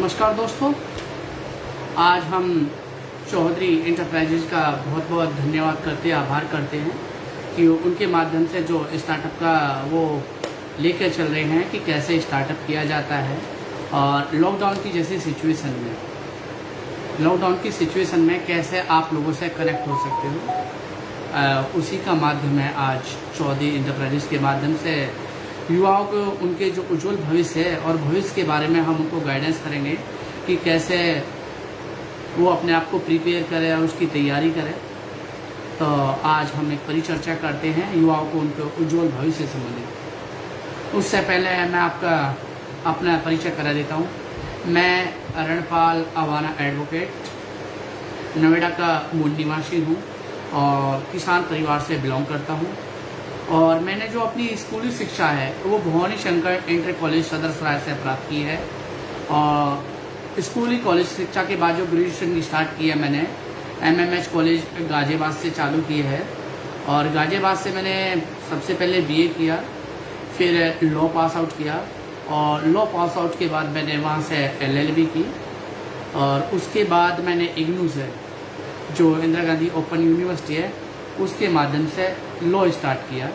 नमस्कार दोस्तों, आज हम चौधरी इंटरप्राइजेज का बहुत बहुत धन्यवाद करते हैं, आभार करते हैं कि उनके माध्यम से जो स्टार्टअप का वो लेकर चल रहे हैं कि कैसे स्टार्टअप किया जाता है। और लॉकडाउन की जैसी सिचुएशन में कैसे आप लोगों से कनेक्ट हो सकते हो, उसी का माध्यम है आज चौधरी इंटरप्राइजेज के माध्यम से युवाओं को उनके जो उज्जवल भविष्य है और भविष्य के बारे में हम उनको गाइडेंस करेंगे कि कैसे वो अपने आप को प्रिपेयर करें और उसकी तैयारी करें। तो आज हम एक परिचर्चा करते हैं युवाओं को उनके उज्जवल भविष्य से संबंधित। उससे पहले मैं आपका अपना परिचय करा देता हूँ। मैं रणपाल अवाना एडवोकेट नोएडा का मूल निवासी हूँ और किसान परिवार से बिलोंग करता हूँ। और मैंने जो अपनी स्कूली शिक्षा है वो भवानी शंकर इंटर कॉलेज सदर सराय से प्राप्त की है। और स्कूली कॉलेज शिक्षा के बाद जो ग्रेजुएशन स्टार्ट किया मैंने MMH कॉलेज गाजियाबाद से चालू की है। और गाजियाबाद से मैंने सबसे पहले BA किया, फिर लॉ पास आउट किया और लॉ पास आउट के बाद मैंने वहाँ से LLB की। और उसके बाद मैंने IGNOU से, जो इंदिरा गांधी ओपन यूनिवर्सिटी है, उसके माध्यम से लॉ स्टार्ट किया,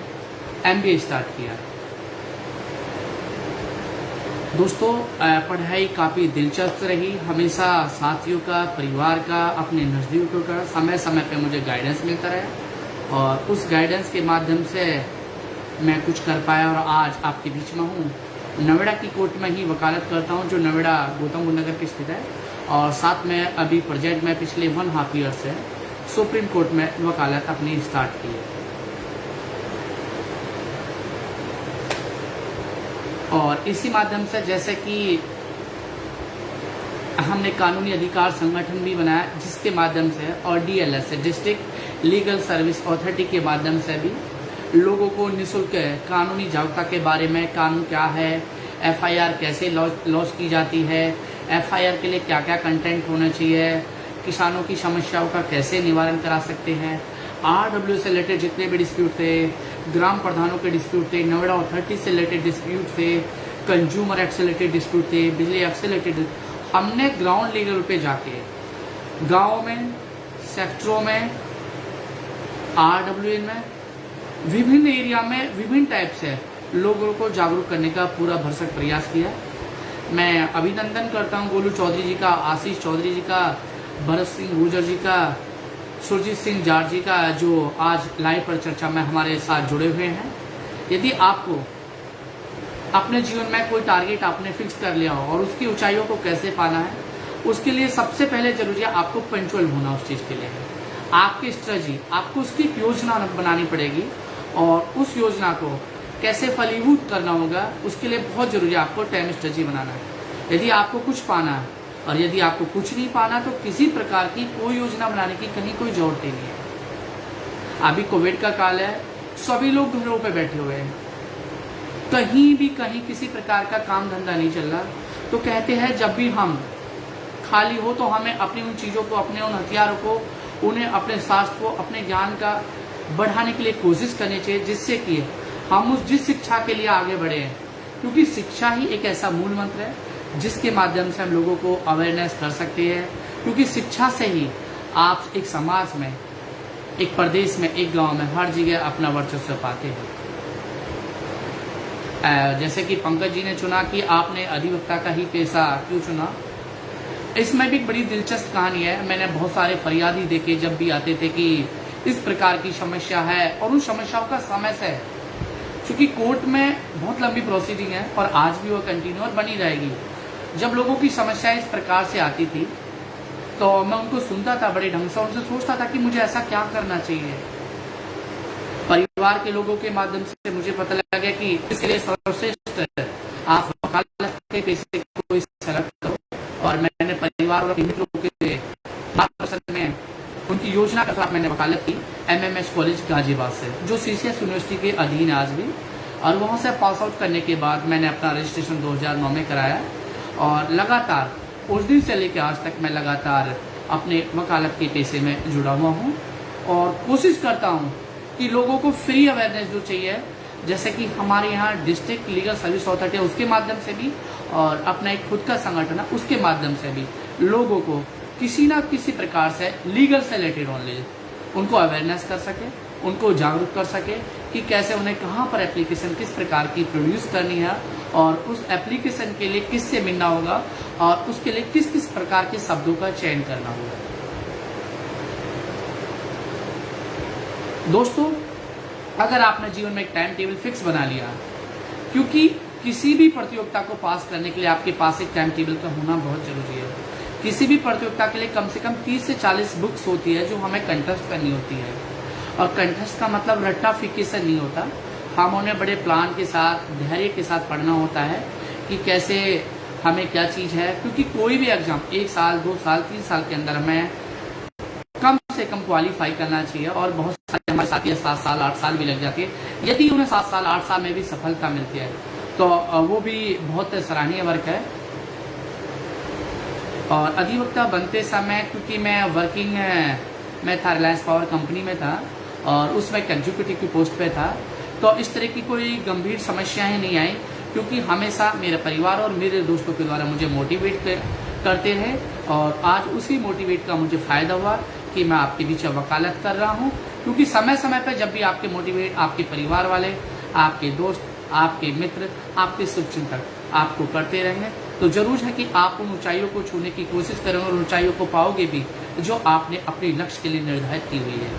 MBA स्टार्ट किया। दोस्तों, पढ़ाई काफ़ी दिलचस्प रही। हमेशा साथियों का, परिवार का, अपने नज़दीकों का समय समय पे मुझे गाइडेंस मिलता रहा और उस गाइडेंस के माध्यम से मैं कुछ कर पाया और आज आपके बीच में हूँ। नोएडा की कोर्ट में ही वकालत करता हूँ, जो नोएडा गौतम बुद्ध नगर पे स्थित है। और साथ में अभी प्रोजेक्ट में पिछले 1.5 ईयर से सुप्रीम कोर्ट में वकालत अपनी स्टार्ट की है। और इसी माध्यम से जैसे कि हमने कानूनी अधिकार संगठन भी बनाया, जिसके माध्यम से और DLS district legal service authority के माध्यम से भी लोगों को निःशुल्क कानूनी जागरूकता के बारे में, कानून क्या है, FIR कैसे लॉन्च की जाती है, FIR के लिए क्या क्या कंटेंट होना चाहिए, किसानों की समस्याओं का कैसे निवारण करा सकते हैं, RW से रिलेटेड जितने भी डिस्प्यूट थे, ग्राम प्रधानों के डिस्प्यूट थे, नोएडा अथॉरिटी से रिलेटेड डिस्प्यूट थे, कंज्यूमर एक्ट से रिलेटेड डिस्प्यूट थे, बिजली एक्ट से रिलेटेड, हमने ग्राउंड लेवल पे जाके गाँव में, सेक्टरों में, RWN में, विभिन्न एरिया में विभिन्न टाइप से लोगों को जागरूक करने का पूरा भरसक प्रयास किया। मैं अभिनंदन करता हूँ गोलू चौधरी जी का, आशीष चौधरी जी का, भरत सिंह गुर्जर जी का, सुरजीत सिंह जाट जी का, जो आज लाइव पर चर्चा में हमारे साथ जुड़े हुए हैं। यदि आपको अपने जीवन में कोई टारगेट आपने फिक्स कर लिया हो और उसकी ऊंचाइयों को कैसे पाना है, उसके लिए सबसे पहले जरूरी है आपको पंक्चुअल होना। उस चीज़ के लिए आपकी स्ट्रेटजी, आपको उसकी योजना बनानी पड़ेगी और उस योजना को कैसे फलीभूत करना होगा, उसके लिए बहुत जरूरी है आपको टाइम स्ट्रेटजी बनाना है। यदि आपको कुछ पाना है और यदि आपको कुछ नहीं पाना, तो किसी प्रकार की कोई योजना बनाने की कहीं कोई जरूरत ही नहीं है। अभी कोविड का काल है, सभी लोग घरों पे बैठे हुए हैं, कहीं भी कहीं किसी प्रकार का काम धंधा नहीं चल रहा। तो कहते हैं जब भी हम खाली हो तो हमें अपनी उन चीज़ों को, अपने उन हथियारों को, उन्हें, अपने शास्त्र को, अपने ज्ञान का बढ़ाने के लिए कोशिश करनी चाहिए, जिससे कि हम जिस शिक्षा के लिए आगे बढ़े हैं। क्योंकि शिक्षा ही एक ऐसा मूल मंत्र है जिसके माध्यम से हम लोगों को अवेयरनेस कर सकते हैं। क्योंकि शिक्षा से ही आप एक समाज में, एक प्रदेश में, एक गांव में, हर जगह अपना वर्चस्व पाते हैं। जैसे कि पंकज जी ने चुना कि आपने अधिवक्ता का ही पेशा क्यों चुना, इसमें भी एक बड़ी दिलचस्प कहानी है। मैंने बहुत सारे फरियादी देखे जब भी आते थे कि इस प्रकार की समस्या है, और उन समस्याओं का समय से, क्योंकि कोर्ट में बहुत लंबी प्रोसीडिंग है और आज भी वो कंटिन्यू और बनी रहेगी। जब लोगों की समस्या इस प्रकार से आती थी तो मैं उनको सुनता था बड़े ढंग से, उनसे सोचता था कि मुझे ऐसा क्या करना चाहिए। परिवार के लोगों के माध्यम से मुझे पता लगा कि इसके लिए सर्वश्रेष्ठ आप वकालत के पेशे को सेलेक्ट करो। और मैंने परिवार और मित्रों के मार्गदर्शन में उनकी योजना के साथ मैंने वकालत की MMH कॉलेज गाजियाबाद से, जो CCS यूनिवर्सिटी के अधीन आज भी। और वहाँ से पास आउट करने के बाद मैंने अपना रजिस्ट्रेशन 2009 में कराया और लगातार उस दिन से लेकर आज तक मैं लगातार अपने वकालत के पेशे में जुड़ा हुआ हूँ और कोशिश करता हूँ कि लोगों को फ्री अवेयरनेस जो चाहिए, जैसे कि हमारे यहाँ डिस्ट्रिक्ट लीगल सर्विस अथॉरिटी है, उसके माध्यम से भी, और अपना एक खुद का संगठन है, उसके माध्यम से भी लोगों को किसी ना किसी प्रकार से लीगल से रिलेटेड नॉलेज उनको अवेयरनेस कर सके, उनको जागरूक कर सके कि कैसे उन्हें कहाँ पर एप्लीकेशन किस प्रकार की प्रोड्यूस करनी है और उस एप्लीकेशन के लिए किससे मिलना होगा और उसके लिए किस किस प्रकार के शब्दों का चयन करना होगा। दोस्तों, अगर आपने जीवन में एक टाइम टेबल फिक्स बना लिया, क्योंकि किसी भी प्रतियोगिता को पास करने के लिए आपके पास एक टाइम टेबल का होना बहुत जरूरी है। किसी भी प्रतियोगिता के लिए कम से कम 30 से 40 बुक्स होती है जो हमें कंठस्थ करनी होती है, और कंठस्थ का मतलब रट्टाफिकेशन नहीं होता। हम उन्हें बड़े प्लान के साथ, धैर्य के साथ पढ़ना होता है कि कैसे हमें क्या चीज़ है, क्योंकि कोई भी एग्जाम 1 साल 2 साल 3 साल के अंदर हमें कम से कम क्वालिफाई करना चाहिए, और बहुत सारे हमारे साथी 7 साल 8 साल भी लग जाती है। यदि उन्हें 7 साल 8 साल में भी सफलता मिलती है तो वो भी बहुत सराहनीय वर्क है। और अधिवक्ता बनते समय, क्योंकि मैं वर्किंग में था, रिलायंस पावर कंपनी में था और उसमें एक एग्जीक्यूटिव की पोस्ट पे था, तो इस तरह की कोई गंभीर समस्याएं नहीं आई, क्योंकि हमेशा मेरे परिवार और मेरे दोस्तों के द्वारा मुझे मोटिवेट करते रहे, और आज उसी मोटिवेट का मुझे फ़ायदा हुआ कि मैं आपके बीच वकालत कर रहा हूँ। क्योंकि समय समय पर जब भी आपके मोटिवेट, आपके परिवार वाले, आपके दोस्त, आपके मित्र, आपके शुभचिंतक आपको करते रहेंगे, तो जरूर है कि आप उन ऊंचाइयों को छूने की कोशिश करेंगे और ऊंचाइयों को पाओगे भी जो आपने अपने लक्ष्य के लिए निर्धारित की हुई है।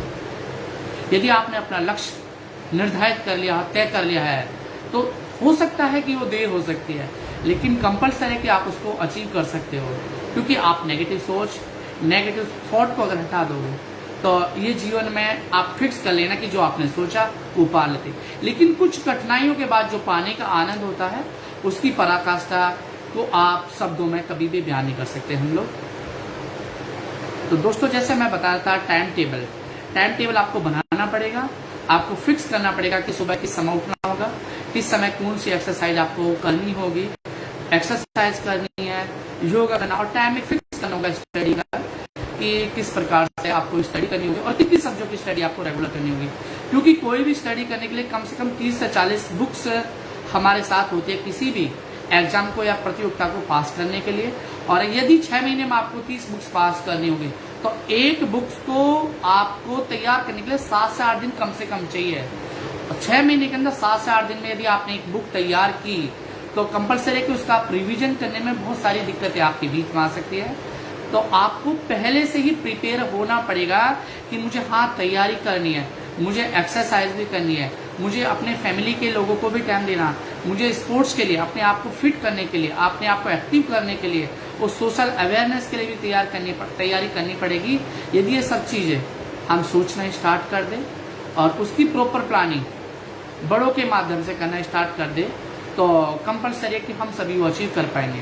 यदि आपने अपना लक्ष्य निर्धारित कर लिया, तय कर लिया है, तो हो सकता है कि वो देर हो सकती है, लेकिन कंपल्सरी है कि आप उसको अचीव कर सकते हो, क्योंकि आप नेगेटिव सोच, नेगेटिव थॉट को अगर हटा दोगे तो ये जीवन में आप फिक्स कर लेना कि जो आपने सोचा वो पा लेते। लेकिन कुछ कठिनाइयों के बाद जो पाने का आनंद होता है, उसकी पराकाष्ठा को आप शब्दों में कभी भी बयान नहीं कर सकते हम लोग। तो दोस्तों, जैसे मैं बता रहा था, टाइम टेबल आपको बनाना पड़ेगा, आपको फिक्स करना पड़ेगा कि सुबह किस समय उठना होगा, किस समय कौन सी एक्सरसाइज आपको करनी होगी, एक्सरसाइज करनी है, योगा करना, और टाइम एक फिक्स करना होगा स्टडी का कि किस प्रकार से आपको स्टडी करनी होगी और कितनी सब्जेक्टों की स्टडी आपको रेगुलर करनी होगी। क्योंकि कोई भी स्टडी करने के लिए कम से कम 30 से 40 बुक्स हमारे साथ होती है किसी भी एग्जाम को या प्रतियोगिता को पास करने के लिए। और यदि 6 महीने में आपको 30 बुक्स पास करनी होगी तो एक बुक्स को आपको तैयार करने के लिए 7 से 8 दिन कम से कम चाहिए। 6 महीने के अंदर 7 से 8 दिन में यदि आपने एक बुक तैयार की तो कंपल्सरी है कि उसका आप रिविजन करने में बहुत सारी दिक्कतें आपके बीच में आ सकती है। तो आपको पहले से ही प्रिपेयर होना पड़ेगा कि मुझे तैयारी करनी है, मुझे एक्सरसाइज भी करनी है, मुझे अपने फैमिली के लोगों को भी टाइम देना, मुझे स्पोर्ट्स के लिए, अपने आप को फिट करने के लिए, अपने आप को एक्टिव करने के लिए, और सोशल अवेयरनेस के लिए भी तैयारी करनी पड़ेगी। यदि ये सब चीज़ें हम सोचना स्टार्ट कर दें और उसकी प्रॉपर प्लानिंग बड़ों के माध्यम से करना स्टार्ट कर दें तो कंपल्सरी है कि हम सभी वो अचीव कर पाएंगे।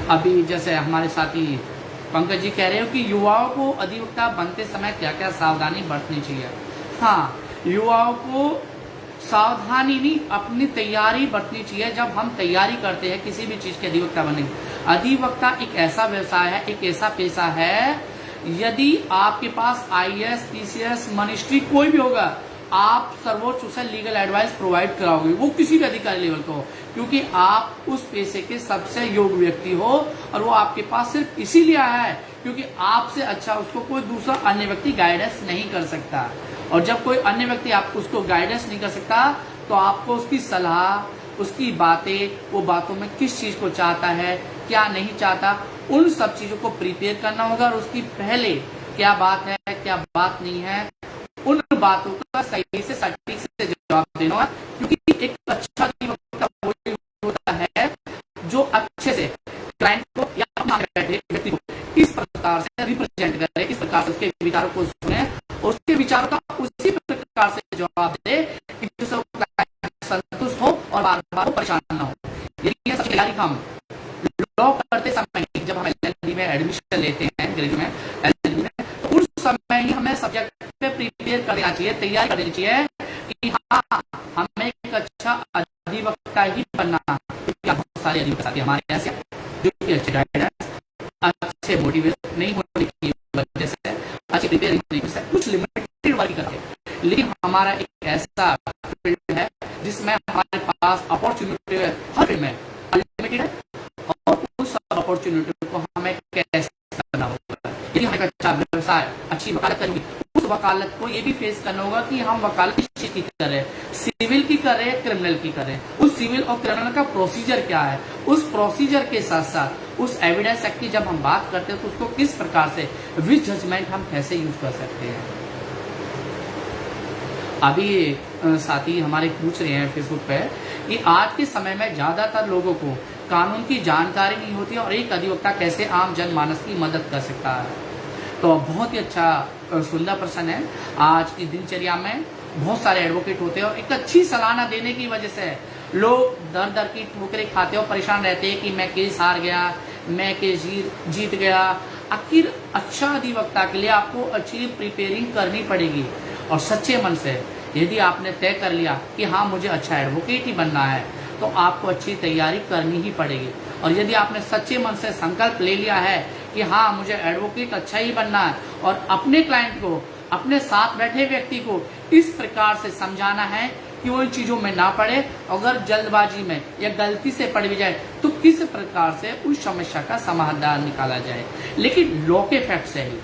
अभी जैसे हमारे साथी पंकज जी कह रहे हो कि युवाओं को अधिवक्ता बनते समय क्या क्या सावधानी बरतनी चाहिए। युवाओं को सावधानी नहीं, अपनी तैयारी बरतनी चाहिए। जब हम तैयारी करते हैं किसी भी चीज के अधिवक्ता बनने, अधिवक्ता एक ऐसा व्यवसाय है, एक ऐसा पेशा है, यदि आपके पास IAS, PCS, मजिस्ट्री कोई भी होगा, आप सर्वोच्च उसे लीगल एडवाइस प्रोवाइड कराओगे, वो किसी भी अधिकारी लेवल को हो, क्योंकि आप उस पेशे के सबसे योग्य व्यक्ति हो और वो आपके पास सिर्फ इसीलिए आया है क्योंकि आपसे अच्छा उसको कोई दूसरा अन्य व्यक्ति गाइडेंस नहीं कर सकता। और जब कोई अन्य व्यक्ति आपको उसको गाइडेंस नहीं कर सकता तो आपको उसकी सलाह, उसकी बातें, वो बातों में किस चीज को चाहता है, क्या नहीं चाहता, उन सब चीजों को प्रिपेयर करना होगा। और उसकी पहले क्या बात है, क्या बात नहीं है, उन बातों का सही से सटीक से जवाब देना होगा। क्योंकि एक अच्छा अधिवक्ता वही होता है जो अच्छे से क्लाइंट को या व्यक्ति को किस प्रकार से रिप्रेजेंट करे, किस प्रकार से उसके विचारों को सुने, उसके विचारों का उसी प्रकार से जवाब दे कि जिससे क्लाइंट संतुष्ट हो और बार बार परेशान न हो। यदि ये सब तैयारी हम लॉ करते समय, जब हम LLB में एडमिशन लेते हैं, ग्रेजुएट में LLB में, तो उस समय ही हमें सब्जेक्ट पे प्रिपेयर कर देना चाहिए, तैयारी कर देनी चाहिए कि हमें एक अच्छा अधिवक्ता ही बनना। क्योंकि बहुत सारे अधिवक्ता साथी हमारे ऐसे जो कि अच्छे गाइडेंस, अच्छे मोटिवेट नहीं होने की वजह से, अच्छी प्रिपेयर नहीं होने की वजह से कुछ लिमिटेड वर्क करते हैं। लेकिन हमारा एक ऐसा फील्ड है जिसमें हमारे पास अपॉर्चुनिटी है, हर फील्ड में अनलिमिटेड है और उस अपॉर्चुनिटी को हमें कैसे करना होगा। यदि हमें अच्छा व्यवसाय, अच्छी वकालत करनी, उस वकालत को ये भी फेस करना होगा कि हम वकालत किस चीज की कर रहे हैं, सिविल की कर रहे हैं, क्रिमिनल की कर रहे हैं, उस सिविल और क्रिमिनल का प्रोसीजर क्या है, उस प्रोसीजर के साथ साथ उस एविडेंस एक्ट की जब हम बात करते हैं तो उसको किस प्रकार से विच जजमेंट हम कैसे यूज कर सकते हैं। अभी साथी हमारे पूछ रहे हैं फेसबुक पे कि आज के समय में ज्यादातर लोगों को कानून की जानकारी नहीं होती और एक अधिवक्ता कैसे आम जनमानस की मदद कर सकता है। तो बहुत ही अच्छा सुंदर प्रश्न है। आज की दिनचर्या में बहुत सारे एडवोकेट होते हैं और एक अच्छी सलाह न देने की वजह से लोग दर दर की ठोकरें खाते और परेशान रहते हैं कि मैं केस हार गया, मैं केस जीत गया। आखिर अच्छा अधिवक्ता के लिए आपको अच्छी प्रिपेयरिंग करनी पड़ेगी और सच्चे मन से यदि आपने तय कर लिया कि हाँ मुझे अच्छा एडवोकेट ही बनना है तो आपको अच्छी तैयारी करनी ही पड़ेगी। और यदि आपने सच्चे मन से संकल्प ले लिया है कि हाँ मुझे एडवोकेट अच्छा ही बनना है और अपने क्लाइंट को, अपने साथ बैठे व्यक्ति को इस प्रकार से समझाना है कि वो इन चीजों में ना पड़े, अगर जल्दबाजी में या गलती से पड़ भी जाए तो किस प्रकार से उस समस्या का समाधान निकाला जाए, लेकिन लॉ के फैक्ट से ही,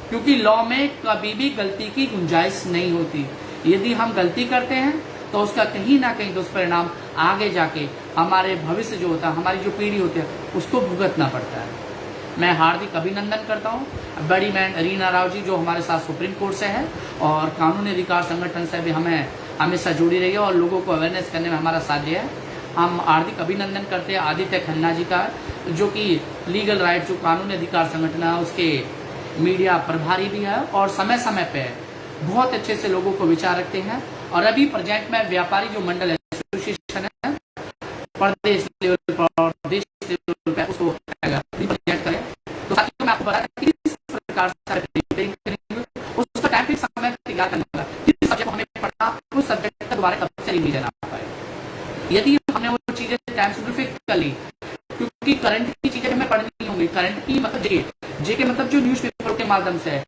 क्योंकि लॉ में कभी भी गलती की गुंजाइश नहीं होती। यदि हम गलती करते हैं तो उसका कहीं ना कहीं दुष्परिणाम आगे जाके हमारे भविष्य जो होता है, हमारी जो पीढ़ी होती है उसको भुगतना पड़ता है। मैं हार्दिक अभिनंदन करता हूँ बड़ी मैन रीना राव जी जो हमारे साथ सुप्रीम कोर्ट से है और कानूनी अधिकार संगठन से भी हमें हमेशा जुड़ी रही है और लोगों को अवेयरनेस करने में हमारा साथ दिया है। हम हार्दिक अभिनंदन करते हैं आदित्य खन्ना जी का, जो कि लीगल राइट जो कानूनी अधिकार संगठन है उसके मीडिया प्रभारी भी है और समय समय पे बहुत अच्छे से लोगों को विचार रखते हैं। और अभी प्रेजेंट में व्यापारी जो मंडल एसोसिएशन है प्रदेश लेवल पर, देश लेवल पर उसको रिप्रेजेंट करें। तो साथियों मैं आपको बता दें कि किस प्रकार से प्रिपेयरिंग करेंगे, उसका टाइम फिक्स समय तैयार करना होगा। जिस सब्जेक्ट को हमें पढ़ना उस सब्जेक्ट का दोबारा कब से रिवीजन आ पाए। यदि हमने वो चीजें टाइम शेड्यूल फिक्स कर ली, क्योंकि करंट की चीजें हमें पढ़नी होंगी। करंट की मतलब जेके मतलब जो न्यूज़पेपर के माध्यम से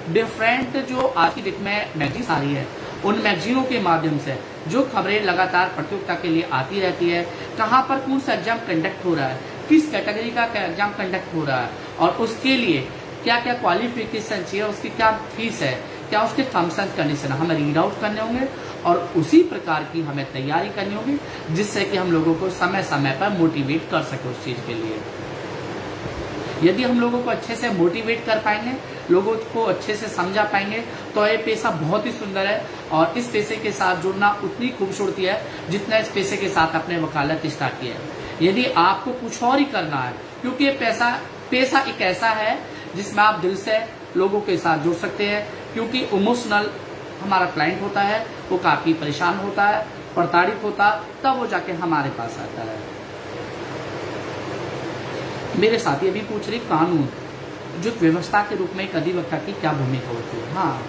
डिफरेंट जो आज की डेट में मैगजीन्स आ रही है उन मैगजीनों के माध्यम से जो खबरें लगातार प्रतियोगिता के लिए आती रहती है, कहाँ पर कौन सा एग्जाम कंडक्ट हो रहा है, किस कैटेगरी का एग्जाम कंडक्ट हो रहा है और उसके लिए क्या क्या क्वालिफिकेशन चाहिए, उसकी क्या फीस है, क्या उसके टर्म्स एंड कंडीशन हमें रीड आउट करने होंगे और उसी प्रकार की हमें तैयारी करनी होगी जिससे कि हम लोगों को समय समय पर मोटिवेट कर सके उस चीज के लिए। यदि हम लोगों को अच्छे से मोटिवेट कर पाएंगे, लोगों को अच्छे से समझा पाएंगे तो ये पेशा बहुत ही सुंदर है और इस पेशे के साथ जुड़ना उतनी खूबसूरती है जितना इस पेशे के साथ अपने वकालत स्टार्ट किया है। यदि आपको कुछ और ही करना है, क्योंकि ये पेशा एक ऐसा है जिसमें आप दिल से लोगों के साथ जुड़ सकते हैं, क्योंकि इमोशनल हमारा क्लाइंट होता है, वो काफी परेशान होता है, प्रताड़ित होता, तब वो जाके हमारे पास आता है। मेरे साथी अभी पूछ रहे कानून जो व्यवस्था के रूप में एक अधिवक्ता की क्या भूमिका होती है। हाँ,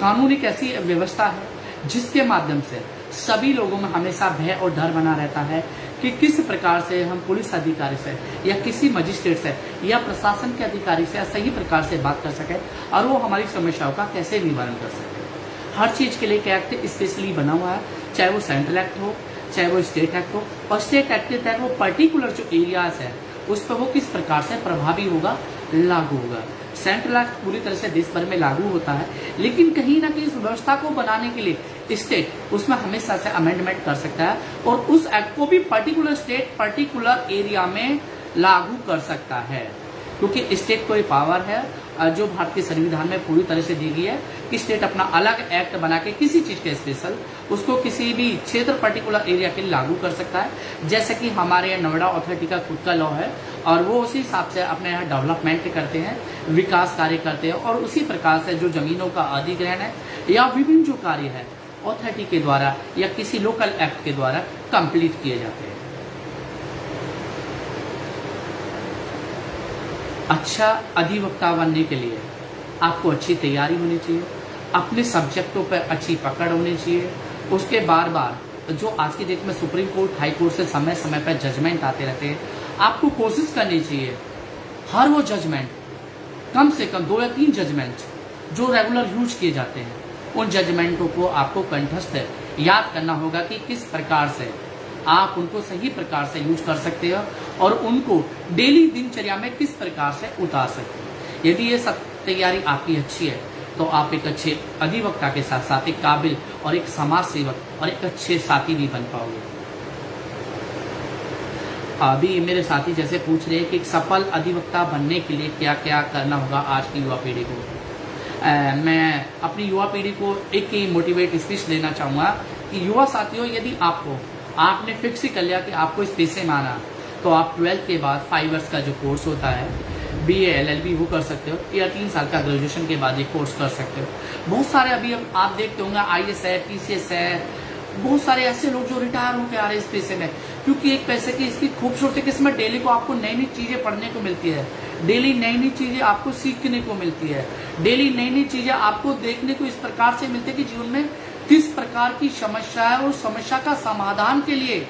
कानून एक ऐसी व्यवस्था है जिसके माध्यम से सभी लोगों में हमेशा भय और डर बना रहता है कि किस प्रकार से हम पुलिस अधिकारी से या किसी मजिस्ट्रेट से या प्रशासन के अधिकारी से सही प्रकार से बात कर सके और वो हमारी समस्याओं का कैसे निवारण कर सके। हर चीज के लिए एक एक्ट स्पेशली बना हुआ है, चाहे वो सेंट्रल एक्ट हो चाहे वो स्टेट एक्ट हो, और स्टेट एक्ट के तहत वो पर्टिकुलर जो एरियाज है उस पर वो किस प्रकार से प्रभावी होगा, लागू होगा। सेंट्रल एक्ट पूरी तरह से देश भर में लागू होता है, लेकिन कहीं ना कहीं इस व्यवस्था को बनाने के लिए स्टेट उसमें हमेशा से अमेंडमेंट कर सकता है और उस एक्ट को भी पर्टिकुलर स्टेट पर्टिकुलर एरिया में लागू कर सकता है, क्योंकि स्टेट को ये पावर है जो भारतीय संविधान में पूरी तरह से दी गई है कि स्टेट अपना अलग एक्ट बना के किसी चीज के स्पेशल उसको किसी भी क्षेत्र पर्टिकुलर एरिया के लिए लागू कर सकता है। जैसे कि हमारे यहाँ नोएडा अथॉरिटी का खुद का लॉ है और वो उसी हिसाब से अपने यहाँ डेवलपमेंट करते हैं, विकास कार्य करते हैं और उसी प्रकार से जो जमीनों का अधिग्रहण है या विभिन्न जो कार्य है अथॉरिटी के द्वारा या किसी लोकल एक्ट के द्वारा कंप्लीट किए जाते हैं। अच्छा अधिवक्ता बनने के लिए आपको अच्छी तैयारी होनी चाहिए, अपने सब्जेक्टों पर अच्छी पकड़ होनी चाहिए, उसके बार बार जो आज की डेट में सुप्रीम कोर्ट हाई कोर्ट से समय समय पर जजमेंट आते रहते हैं, आपको कोशिश करनी चाहिए हर वो जजमेंट कम से कम 2 या 3 जजमेंट जो रेगुलर यूज किए जाते हैं उन जजमेंटों को आपको कंठस्थ याद करना होगा कि किस प्रकार से आप उनको सही प्रकार से यूज कर सकते हो और उनको डेली दिनचर्या में किस प्रकार से उतार सकते हो। यदि ये सब तैयारी आपकी अच्छी है तो आप एक अच्छे अधिवक्ता के साथ साथ एक काबिल और एक समाज सेवक और एक अच्छे साथी भी बन पाओगे। अभी मेरे साथी जैसे पूछ रहे हैं कि एक सफल अधिवक्ता बनने के लिए क्या क्या करना होगा आज की युवा पीढ़ी को। मैं अपनी युवा पीढ़ी को एक ही मोटिवेट स्पीच देना चाहूँगा कि युवा साथियों, यदि आपने फिक्स ही कर लिया कि आपको इस पेशे में आना, तो आप 12th के बाद 5 इयर्स का जो कोर्स होता है BA LLB वो कर सकते हो, या 3 साल का ग्रेजुएशन के बाद ये कोर्स कर सकते हो। बहुत सारे अभी आप देखते होंगे IAS है, TCS है, बहुत सारे ऐसे लोग जो रिटायर होकर आ रहे हैं इस पेशे में, क्योंकि एक पैसे की इसकी खूबसूरती कि इसमें डेली को आपको नई नई चीजें पढ़ने को मिलती है, डेली नई नई चीजें आपको सीखने को मिलती है, डेली नई नई चीजें आपको देखने को इस प्रकार से मिलती है कि जीवन में किस प्रकार की समस्या है और समस्या का समाधान के लिए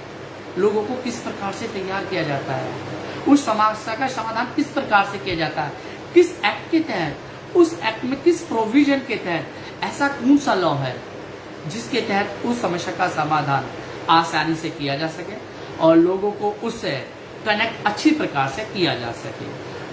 लोगों को किस प्रकार से तैयार किया जाता है, उस समस्या का समाधान किस प्रकार से किया जाता है, किस एक्ट के तहत, उस एक्ट में किस प्रोविजन के तहत ऐसा कौन सा लॉ है जिसके तहत उस समस्या का समाधान आसानी से किया जा सके और लोगों को उससे कनेक्ट अच्छी प्रकार से किया जा सके।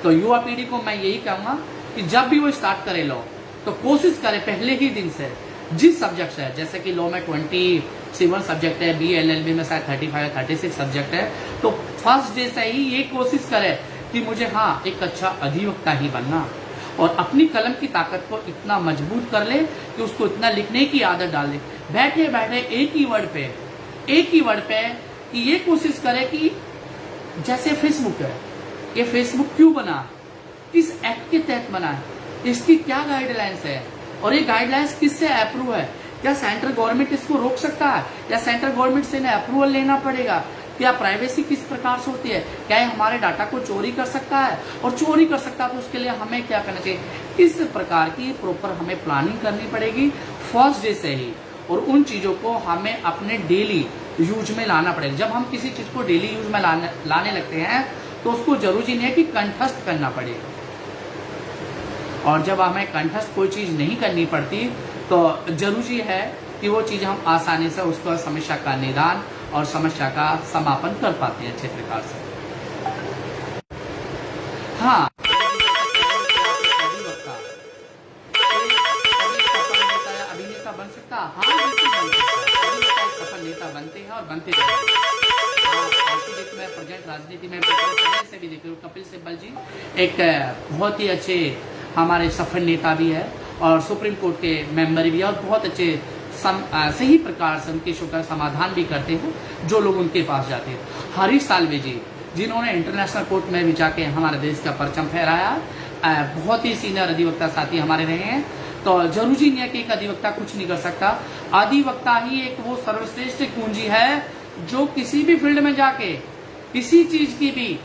तो युवा पीढ़ी को मैं यही कहूँगा कि जब भी वो स्टार्ट करे लॉ, तो कोशिश करे पहले ही दिन से जिस सब्जेक्ट है, जैसे कि लॉ में 27 सब्जेक्ट है, BA LLB में शायद 35-36 सब्जेक्ट है, तो फर्स्ट डे से ही ये कोशिश करे कि मुझे एक अच्छा अधिवक्ता ही बनना, और अपनी कलम की ताकत को इतना मजबूत कर ले कि उसको इतना लिखने की आदत डाल ले, बैठे बैठे एक ही वर्ड पे कि ये कोशिश करे कि जैसे फेसबुक है, ये फेसबुक क्यों बना, किस एक्ट के तहत बना है, इसकी क्या गाइडलाइंस है और ये गाइडलाइंस किससे अप्रूव है, क्या सेंट्रल गवर्नमेंट इसको रोक सकता है या सेंट्रल गवर्नमेंट से इन्हें अप्रूवल लेना पड़ेगा, क्या प्राइवेसी किस प्रकार से होती है, क्या ये हमारे डाटा को चोरी कर सकता है, और चोरी कर सकता है तो उसके लिए हमें क्या करना चाहिए, इस प्रकार की प्रॉपर हमें प्लानिंग करनी पड़ेगी फर्स्ट डे से ही, और उन चीज़ों को हमें अपने डेली यूज में लाना पड़ेगा। जब हम किसी चीज़ को डेली यूज में लाने लगते हैं तो उसको जरूरी नहीं है कि कंठस्थ करना पड़ेगा, और जब हमें कंठस्थ कोई चीज़ नहीं करनी पड़ती तो जरूरी है कि वो चीज़ हम आसानी से उसको समस्या का निदान और समस्या का समापन कर पाते हैं अच्छे प्रकार से। हाँ, अभिनेता बन सकता, हाँ बिल्कुल बन सकता है, सफल नेता बनते हैं और बनते रहेंगे। आज की डेट में प्रेजेंट राजनीति में पहले से भी देख रहे हो, कपिल सिब्बल जी एक बहुत ही अच्छे हमारे सफल नेता भी है और सुप्रीम कोर्ट के मेंबर भी है, और बहुत अच्छे सही प्रकार से उनके इशू का समाधान भी करते हैं जो लोग उनके पास जाते हैं। हरीश साल्वे जी, जिन्होंने इंटरनेशनल कोर्ट में भी जाके हमारे देश का परचम फहराया, बहुत ही सीनियर अधिवक्ता साथी हमारे रहे हैं। तो जरूरी नहीं है कि एक अधिवक्ता कुछ नहीं कर सकता, अधिवक्ता ही एक वो सर्वश्रेष्ठ कुंजी है जो किसी भी फील्ड में जाके किसी चीज की भी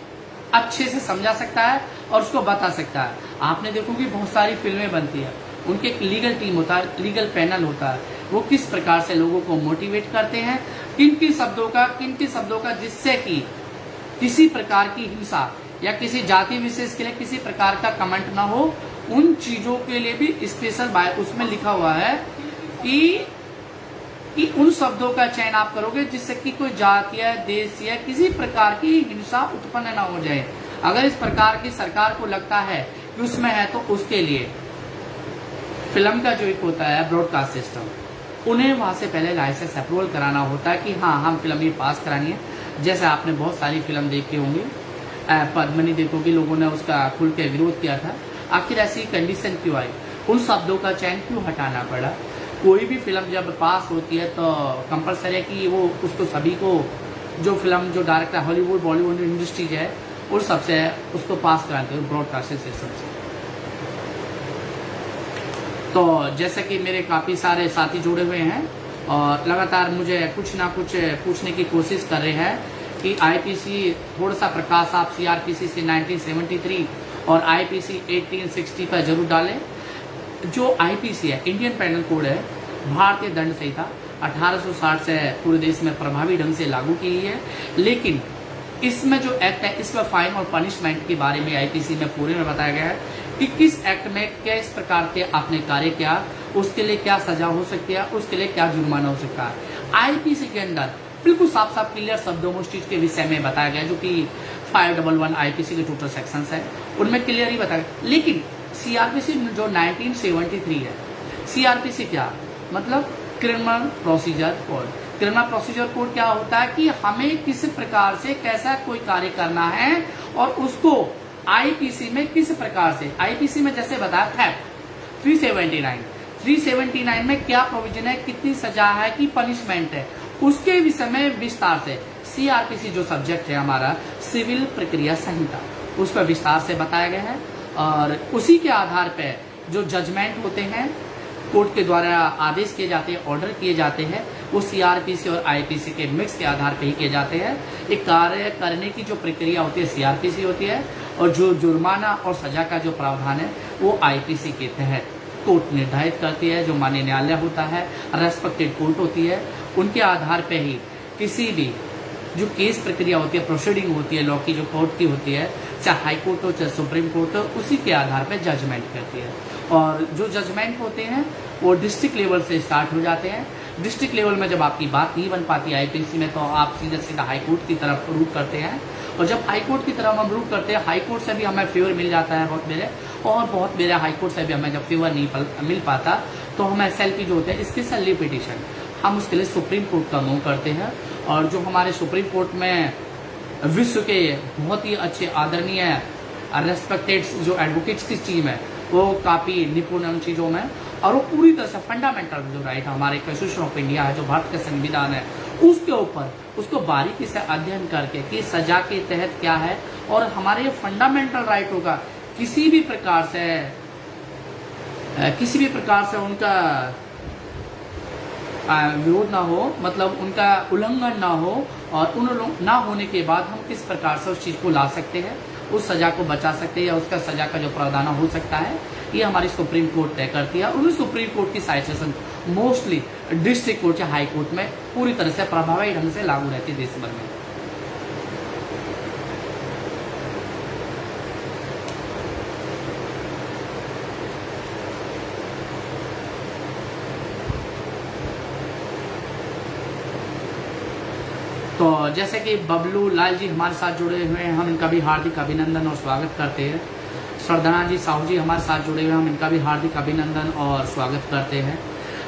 अच्छे से समझा सकता है और उसको बता सकता है। आपने देखो कि बहुत सारी फिल्में बनती है, उनके एक लीगल टीम होता है, लीगल पैनल होता है, वो किस प्रकार से लोगों को मोटिवेट करते हैं, किन किन शब्दों का जिससे कि किसी प्रकार की हिंसा या किसी जाति विशेष के लिए किसी प्रकार का कमेंट ना हो, उन चीजों के लिए भी स्पेशल उसमें लिखा हुआ है कि उन शब्दों का चयन आप करोगे जिससे कि कोई जाति या देश या किसी प्रकार की हिंसा उत्पन्न ना हो जाए। अगर इस प्रकार की सरकार को लगता है कि उसमें है तो उसके लिए फिल्म का जो एक होता है ब्रॉडकास्ट सिस्टम, उन्हें वहां से पहले लाइसेंस अप्रूवल कराना होता है कि हाँ हम फिल्म ये पास करानी है। जैसे आपने बहुत सारी फिल्म देखी होंगी, पद्मनी देखोगे, लोगों ने उसका खुल के विरोध किया था, आखिर ऐसी कंडीशन क्यों आई, उन शब्दों का चयन क्यों हटाना पड़ा। कोई भी फिल्म जब पास होती है तो कंपलसरी है कि वो उसको सभी को जो फिल्म जो डायरेक्टर हॉलीवुड बॉलीवुड इंडस्ट्रीज है उन सबसे उसको पास कराते हैं ब्रॉडकास्टिंग सिस्टम से। तो जैसे कि मेरे काफ़ी सारे साथी जुड़े हुए हैं और लगातार मुझे कुछ ना कुछ पूछने की कोशिश कर रहे हैं कि आईपीसी थोड़ा सा प्रकाश आप सीआरपीसी से 1973 और आईपीसी 1860 पर जरूर डालें। जो आईपीसी है, इंडियन पेनल कोड है, भारतीय दंड संहिता 1860 से पूरे देश में प्रभावी ढंग से लागू की गई है, लेकिन इसमें जो एक्ट है इसमें फाइन और पनिशमेंट के बारे में आईपीसी में पूरे में बताया गया है कि किस एक्ट में किस प्रकार के आपने कार्य किया उसके लिए क्या सजा हो सकती है, उसके लिए क्या जुर्माना हो सकता है। आईपीसी के अंदर बिल्कुल साफ साफ क्लियर शब्दों में उस चीज़ के विषय में बताया गया, जो कि 511 आईपीसी के टोटल सेक्शंस है उनमें क्लियर ही बताया। लेकिन सीआरपीसी जो 1973 है, सीआरपीसी क्या मतलब criminal procedure code. Criminal procedure code क्या होता है कि हमें किस प्रकार से कैसा कोई कार्य करना है और उसको आईपीसी में किस प्रकार से, आईपीसी में जैसे बताया थेफ्ट 379 में क्या प्रोविजन है, कितनी सजा है, कि पनिशमेंट है, उसके विषय में विस्तार से सीआरपीसी जो सब्जेक्ट है हमारा सिविल प्रक्रिया संहिता, उस पर विस्तार से बताया गया है। और उसी के आधार पर जो जजमेंट होते हैं कोर्ट के द्वारा आदेश किए जाते हैं, ऑर्डर किए जाते हैं, वो सीआरपीसी और आईपीसी के मिक्स के आधार पर ही किए जाते हैं। एक कार्य करने की जो प्रक्रिया होती है सीआरपीसी होती है, और जो जुर्माना और सजा का जो प्रावधान है वो आईपीसी के तहत कोर्ट निर्धारित करती है। जो माननीय न्यायालय होता है, रेस्पेक्टेड कोर्ट होती है, उनके आधार पर ही किसी भी जो केस प्रक्रिया होती है, प्रोसीडिंग होती है, लॉ की जो कोर्ट की होती है, चाहे हाई कोर्ट हो चाहे सुप्रीम कोर्ट हो, उसी के आधार पर जजमेंट करती है। और जो जजमेंट होते हैं वो डिस्ट्रिक्ट लेवल से स्टार्ट हो जाते हैं। डिस्ट्रिक्ट लेवल में जब आपकी बात नहीं बन पाती आईपीसी में, तो आप सीधा हाई कोर्ट की तरफ रुख करते हैं। और जब हाई कोर्ट की तरफ हम रुख करते हैं, हाई कोर्ट से भी हमें फेवर मिल जाता है बहुत मेरे हाई कोर्ट से भी हमें जब फेवर नहीं मिल पाता, तो हम एसएलपी जो होते हैं स्पेशल पिटीशन, हम उसके लिए सुप्रीम कोर्ट का मूव करते हैं। और जो हमारे सुप्रीम कोर्ट में विश्व के बहुत ही अच्छे आदरणीय रेस्पेक्टेड जो एडवोकेट्स की टीम है, वो काफ़ी निपुण है उन चीज़ों में, और वो पूरी तरह से फंडामेंटल जो राइट हमारे कॉन्स्टिट्यूशन ऑफ इंडिया है, जो भारत का संविधान है, उसके ऊपर उसको बारीकी से अध्ययन करके कि सजा के तहत क्या है और हमारे फंडामेंटल राइट होगा किसी भी प्रकार से उनका विरोध ना हो, मतलब उनका उल्लंघन ना हो, और ना होने के बाद हम किस प्रकार से उस चीज़ को ला सकते हैं, उस सजा को बचा सकते हैं, या उसका सजा का जो प्रावधान हो सकता है, ये हमारी सुप्रीम कोर्ट तय करती है। और सुप्रीम कोर्ट की साइटेशन मोस्टली डिस्ट्रिक्ट कोर्ट या हाई कोर्ट में पूरी तरह से प्रभावी ढंग से लागू रहती है देश भर में। तो जैसे कि बबलू लाल जी हमारे साथ जुड़े हुए हैं, हम इनका भी हार्दिक अभिनंदन और स्वागत करते हैं। सरदाना जी साहू जी हमारे साथ जुड़े हुए हैं, हम इनका भी हार्दिक अभिनंदन और स्वागत करते हैं।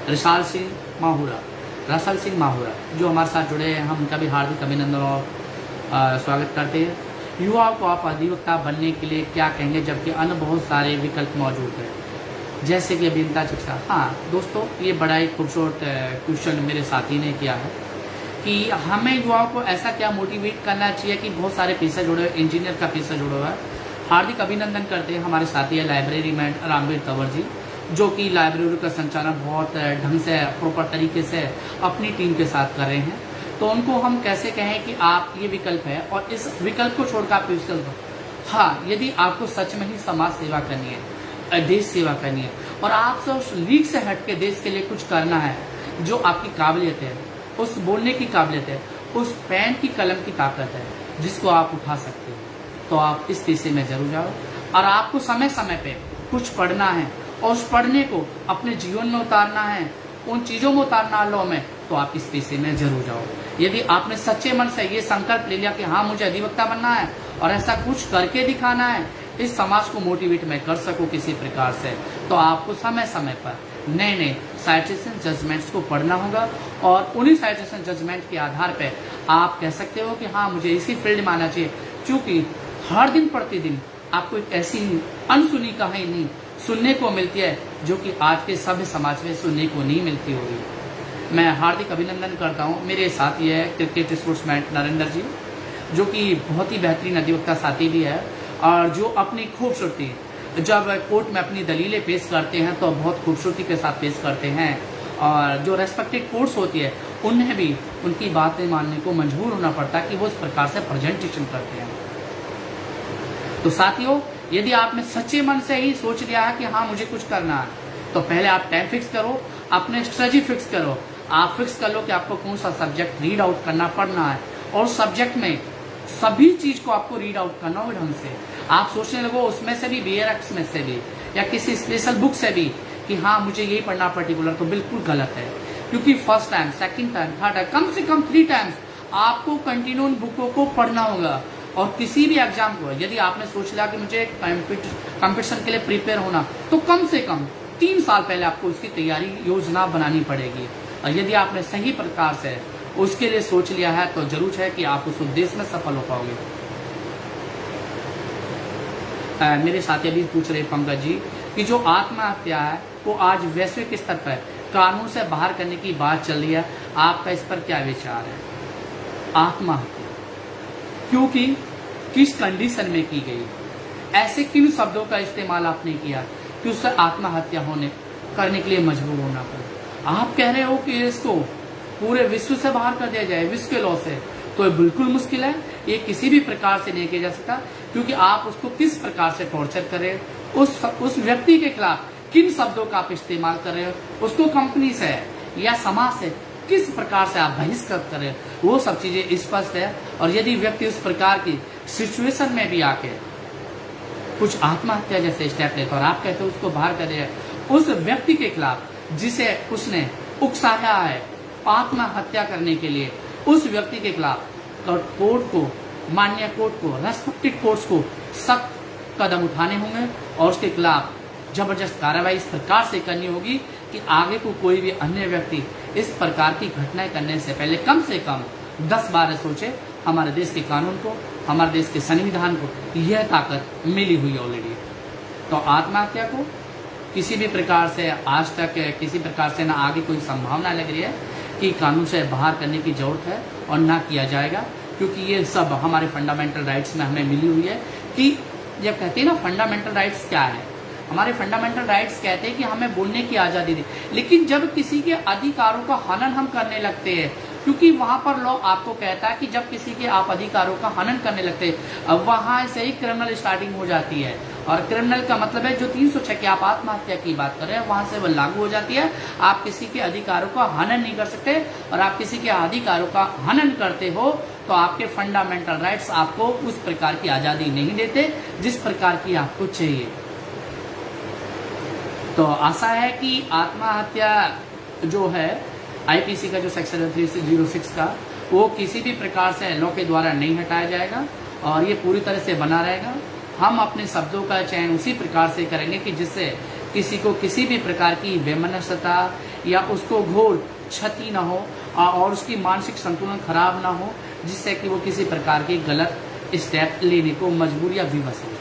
रसल सिंह माहुरा जो हमारे साथ जुड़े हैं, हम इनका भी हार्दिक अभिनंदन और स्वागत करते हैं। युवाओं को आप अधिवक्ता बनने के लिए क्या कहेंगे, जबकि अन्य बहुत सारे विकल्प मौजूद हैं, जैसे कि अभियंता शिक्षा। हाँ दोस्तों, ये बड़ा ही खूबसूरत क्वेश्चन मेरे साथी ने किया है कि हमें युवाओं को ऐसा क्या मोटिवेट करना चाहिए कि बहुत सारे पेशा जुड़े हुए, इंजीनियर का पेशा जुड़ा हुआ है। हार्दिक अभिनंदन करते हैं हमारे साथी है लाइब्रेरी मैन रामवीर तंवर जी, जो कि लाइब्रेरी का संचालन बहुत ढंग से प्रॉपर तरीके से अपनी टीम के साथ कर रहे हैं। तो उनको हम कैसे कहें कि आप ये विकल्प है और इस विकल्प को छोड़कर आप विकल्प दो। हाँ, यदि आपको सच में ही समाज सेवा करनी है, देश सेवा करनी है, और आपसे उस लीग से हट के देश के लिए कुछ करना है, जो आपकी काबिलियत है, उस बोलने की काबिलियत है, उस पेन की कलम की ताकत है जिसको आप उठा सकते हो, तो आप इस पेशे में जरूर जाओ। और आपको समय समय पे कुछ पढ़ना है और उस पढ़ने को अपने जीवन में उतारना है, उन चीज़ों में उतारना लॉ में, तो आप इस पेशे में जरूर जाओ। यदि आपने सच्चे मन से ये संकल्प ले लिया कि हाँ मुझे अधिवक्ता बनना है और ऐसा कुछ करके दिखाना है, इस समाज को मोटिवेट मैं कर सकूँ किसी प्रकार से, तो आपको समय समय पर नए नए साइटेशन जजमेंट्स को पढ़ना होगा। और उन्हीं साइटेशन जजमेंट के आधार पर आप कह सकते हो कि हाँ मुझे इसी फील्ड में आना चाहिए, क्योंकि हर दिन प्रतिदिन आपको एक ऐसी अनसुनी कहानी सुनने को मिलती है जो कि आज के सभ्य समाज में सुनने को नहीं मिलती होगी। मैं हार्दिक अभिनंदन करता हूँ। मेरे साथी है क्रिकेट स्पोर्ट्समैन नरेंद्र जी, जो कि बहुत ही बेहतरीन अधिवक्ता साथी भी है, और जो अपनी खूबसूरती जब कोर्ट में अपनी दलीलें पेश करते हैं तो बहुत खूबसूरती के साथ पेश करते हैं, और जो रेस्पेक्टेड कोर्ट्स होती है उन्हें भी उनकी बातें मानने को मजबूर होना पड़ता है कि वो इस प्रकार से प्रेजेंटेशन करते हैं। तो साथियों, यदि आपने सच्चे मन से ही सोच लिया है कि हाँ मुझे कुछ करना है, तो पहले आप टाइम फिक्स करो, अपने स्ट्रेटजी फिक्स करो। आप फिक्स कर लो कि आपको कौन सा सब्जेक्ट रीड आउट करना पड़ना है, और सब्जेक्ट में सभी चीज को आपको रीड आउट करना हो ढंग से। आप सोचने लगो उसमें से भी, BRX में से भी, या किसी स्पेशल बुक से भी कि हाँ मुझे यही पढ़ना पर्टिकुलर, तो बिल्कुल गलत है। क्योंकि first time, second time, third time, कम से कम 3 टाइम्स आपको कंटिन्यू उन बुकों को पढ़ना होगा। और किसी भी एग्जाम को यदि आपने सोच लिया कि मुझे कंपटीशन के लिए प्रिपेयर होना, तो कम से कम 3 साल पहले आपको उसकी तैयारी योजना बनानी पड़ेगी। और यदि आपने सही प्रकार से उसके लिए सोच लिया है तो जरूर है कि आप उस उद्देश्य में सफल हो पाओगे। मेरे साथी अभी पूछ रहे पंकज जी कि जो आत्महत्या है वो आज वैश्विक स्तर पर कानून से बाहर करने की बात चल रही है, आपका इस पर क्या विचार है? आत्महत्या क्योंकि किस कंडीशन में की गई, ऐसे किन शब्दों का इस्तेमाल आपने किया कि उससे आत्महत्या करने के लिए मजबूर होना पड़ा? आप कह रहे हो कि इसको पूरे विश्व से बाहर कर दिया जाए, विश्व के लॉ से, तो ये बिल्कुल मुश्किल है। ये किसी भी प्रकार से नहीं किया जा सकता, क्योंकि आप उसको किस प्रकार से टॉर्चर कर रहे हो, उस व्यक्ति के खिलाफ किन शब्दों का आप इस्तेमाल कर रहे हो, उसको कंपनी से या समाज से किस प्रकार से आप बहिष्कृत कर रहे हो, वो सब चीजें स्पष्ट है। और यदि व्यक्ति उस प्रकार की सिचुएशन में भी आके कुछ आत्महत्या जैसे स्टेप लेता और आप कहते हो उसको बाहर कर रहे हैं, उस व्यक्ति के खिलाफ जिसे उसने उकसाया है आत्महत्या करने के लिए, उस व्यक्ति के खिलाफ कोर्ट को, माननीय कोर्ट को, रेस्पेक्टेड कोर्ट्स को सख्त कदम उठाने होंगे और उसके खिलाफ जबरदस्त कार्रवाई इस प्रकार से करनी होगी कि आगे को कोई भी अन्य व्यक्ति इस प्रकार की घटनाएं करने से पहले कम से कम 10 बार सोचे। हमारे देश के कानून को, हमारे देश के संविधान को यह ताकत मिली हुई है ऑलरेडी। तो आत्महत्या को किसी भी प्रकार से आज तक किसी प्रकार से ना आगे कोई संभावना लग रही है कि कानून से बाहर करने की जरूरत है और ना किया जाएगा, क्योंकि ये सब हमारे फंडामेंटल राइट्स में हमें मिली हुई है। कि जब कहते हैं ना फंडामेंटल राइट्स क्या है, हमारे फंडामेंटल राइट्स कहते हैं कि हमें बोलने की आज़ादी दी, लेकिन जब किसी के अधिकारों का हनन हम करने लगते हैं, क्योंकि वहां पर लॉ आपको कहता है कि जब किसी के आप अधिकारों का हनन करने लगते हैं, अब वहां से ही क्रिमिनल स्टार्टिंग हो जाती है। और क्रिमिनल का मतलब है जो 306 की आप आत्महत्या की बात कर रहे हैं, वहां से वो लागू हो जाती है। आप किसी के अधिकारों का हनन नहीं कर सकते, और आप किसी के अधिकारों का हनन करते हो तो आपके फंडामेंटल राइट्स आपको उस प्रकार की आज़ादी नहीं देते जिस प्रकार की आपको चाहिए। तो आशा है कि आत्महत्या जो है आईपीसी का जो सेक्शन 306 का, वो किसी भी प्रकार से लॉ के द्वारा नहीं हटाया जाएगा और ये पूरी तरह से बना रहेगा। हम अपने शब्दों का चयन उसी प्रकार से करेंगे कि जिससे किसी को किसी भी प्रकार की वैमनस्यता या उसको घोर क्षति ना हो और उसकी मानसिक संतुलन खराब ना हो, जिससे कि वो किसी प्रकार की गलत स्टेप लेने को मजबूर या विवश हो।